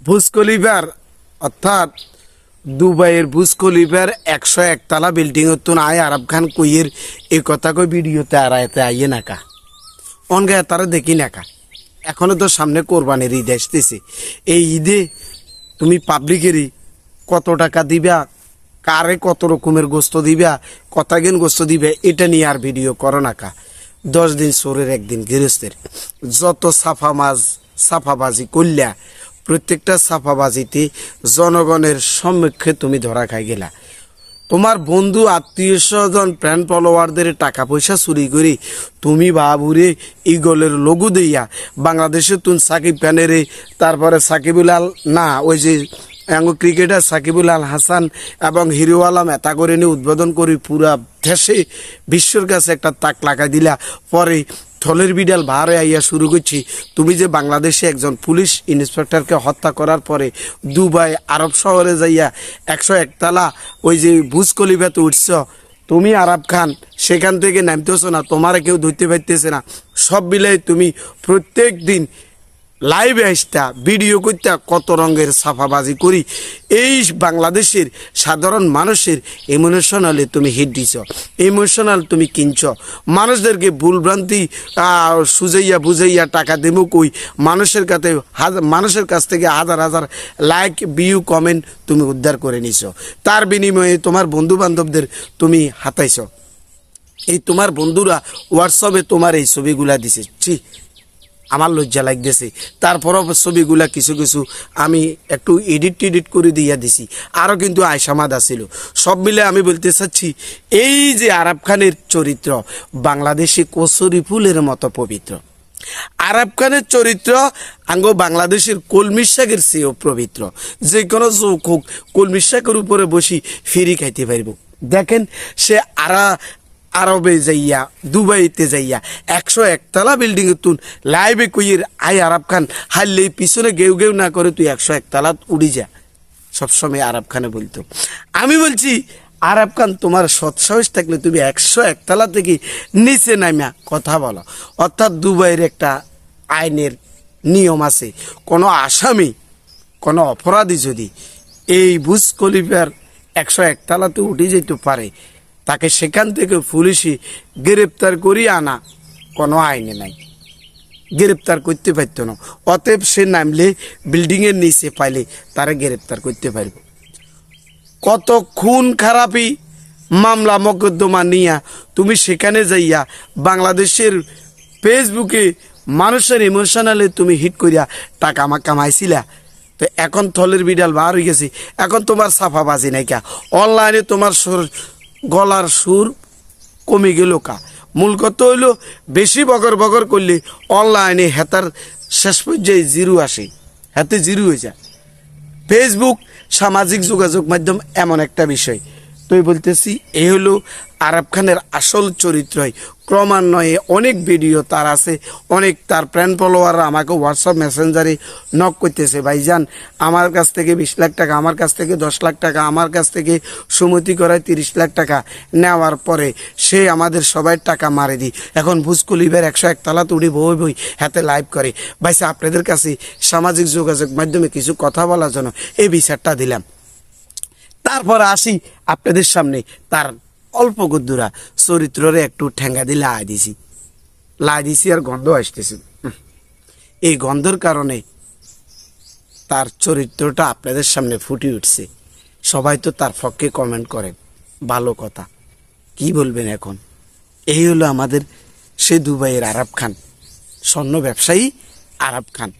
Burj খলিফার অর্থাৎ দুবাইয়ের বুর্জ খলিফার 101 তলা বিল্ডিং তুন আয় আরব খান কইয়ের এই কথা কই ভিডিওতে আড়াইতে আইয়ে নাকা অনগায় তারা দেখি নাকা। এখনো তো সামনে কোরবানির ঈদ আসতেছে। এই ঈদে তুমি পাবলিকেরই কত টাকা দিবা, কারে কত রকমের গোস্ত দিবা, কতগেন গোস্ত দিবে, এটা নিয়ে আর ভিডিও করো নাকা। 10 দিন চোরের একদিন গৃহস্থের। যত সাফাবাজি করলা, প্রত্যেকটা সাফাবাজিতে জনগণের সম্মুখে তুমি ধরা খাই গেলা। তোমার বন্ধু আত্মীয় স্বজন প্রাণ ফলোয়ারদের টাকা পয়সা চুরি করি তুমি বাবুরে ইগলের লঘু দিয়া বাংলাদেশে তুন সাকিব খানেরে, তারপরে সাকিবুল আল না ওই যে ক্রিকেটার সাকিবুল আল হাসান এবং হিরো আলম এতা করে নিয়ে উদ্বোধন করি পুরা দেশে বিশ্বর কাছে একটা তাক লাগাই দিলা। পরে থলের বিড়াল ভারে আইয়া শুরু করছি। তুমি যে বাংলাদেশে একজন পুলিশ ইন্সপেক্টরকে হত্যা করার পরে দুবাই আরব শহরে যাইয়া 101 তলা ওই যে বুর্জ খলিফাতে উঠছ, তুমি আরব খান সেখান থেকে নামতেছ না, তোমারে কেউ ধরতে পারতেছে না। সব মিলাই তুমি প্রত্যেক দিন লাইভে আসতা ভিডিও করতে কত রঙের সাফাবাজি করি এই বাংলাদেশের সাধারণ মানুষের ইমোশনালে তুমি হিট দিছ, ইমোশনাল তুমি কিনছ। মানুষদেরকে ভুলভ্রান্তি সুজাইয়া বুঝাইয়া টাকা দেবো কই মানুষের কাছ থেকে হাজার হাজার লাইক ভিউ কমেন্ট তুমি উদ্ধার করে নিছ। তার বিনিময়ে তোমার বন্ধু বান্ধবদের তুমি হাতাইছ। এই তোমার বন্ধুরা হোয়াটসঅ্যাপে তোমার এই ছবিগুলা দিছে, আমার লজ্জা লাগতেছে। তারপরও ছবিগুলা কিছু কিছু আমি একটু এডিট করে দিয়া দিছি, আরও কিন্তু আয়সামাদ আছিল। সব মিলে আমি বলতে চাচ্ছি এই যে আরব খানের চরিত্র বাংলাদেশে কচুরি ফুলের মতো পবিত্র। আরব খানের চরিত্র আঙ্গ বাংলাদেশের কলমি শাকের চেয়েও পবিত্র। যে কোনো চোখ হোক কলমি শাকের উপরে বসি ফিরি খাইতে পারব। দেখেন সে আরবে যাইয়া দুবাইতে যাইয়া 101 তলা বিল্ডিং তুন লাইভে কইয়ের আয় আরব খান হারলে পিছনে গেউ গেউ না করে তুই 101 তলা উড়ি যা। সবসময় আরব খানে বলতো। আমি বলছি আরব খান তোমার সৎসাহস থাকলে তুমি 101 তলা থেকে নিচে নামিয়া কথা বলো। অর্থাৎ দুবাইয়ের একটা আইনের নিয়ম আছে, কোনো আসামি কোনো অপরাধী যদি এই বুর্জ খলিফার 101 তলাতে উঠে যেতে পারে তাকে সেখান থেকে পুলিশে গ্রেপ্তার করিয়ে আনা কোনো আইনে নাই, গ্রেপ্তার করতে পারত না। অতএব সে নামলে বিল্ডিংয়ের নিচে পাইলে তারা গ্রেপ্তার করতে পারব। কত খুন খারাপি মামলা মোকদ্দমা নিয়া তুমি সেখানে যাইয়া বাংলাদেশের ফেসবুকে মানুষের ইমোশনালে তুমি হিট করিয়া টাকা কামাইছিলা। তো এখন থলের বিড়াল বার হয়ে গেছে, এখন তোমার সাফাবাজি নাই কা, অনলাইনে তোমার গলার সুর কমে গেল কা। মূল কথা হইল বেশি বগর বগর করলে অনলাইনে হেতার শেষ পর্যায়ে জিরো আসে, হাতে জিরো হয়ে যায়। ফেসবুক সামাজিক যোগাযোগ মাধ্যম এমন একটা বিষয়। তুই বলতেছি এই হলো আরব খানের আসল চরিত্রই। ক্রমান্বয়ে অনেক ভিডিও তার আছে, অনেক তার প্রাণ ফলোয়াররা আমাকে হোয়াটসঅ্যাপ মেসেঞ্জারে নক করতেছে, ভাইজান আমার কাছ থেকে 20 লাখ টাকা, আমার কাছ থেকে 10 লাখ টাকা, আমার কাছ থেকে সুমতি করায় 30 লাখ টাকা নেওয়ার পরে সে আমাদের সবাই টাকা মারে দিই। এখন বুর্জ খলিফার 101 তলা তুড়ি বই হাতে লাইভ করে। ভাইসা আপনাদের কাছে সামাজিক যোগাযোগ মাধ্যমে কিছু কথা বলার জন্য এই বিচারটা দিলাম। তারপর আসি আপনাদের সামনে তার অল্প গদ্দুরা চরিত্ররে একটু ঠেঙ্গা দিয়ে লাই দিছি আর গন্ধ আসতেছে। এই গন্ধর কারণে তার চরিত্রটা আপনাদের সামনে ফুটে উঠছে। সবাই তো তার পক্ষে কমেন্ট করেন, ভালো কথা। কি বলবেন এখন? এই হলো আমাদের সে দুবাইয়ের আরব খান, স্বর্ণ ব্যবসায়ী আরব খান।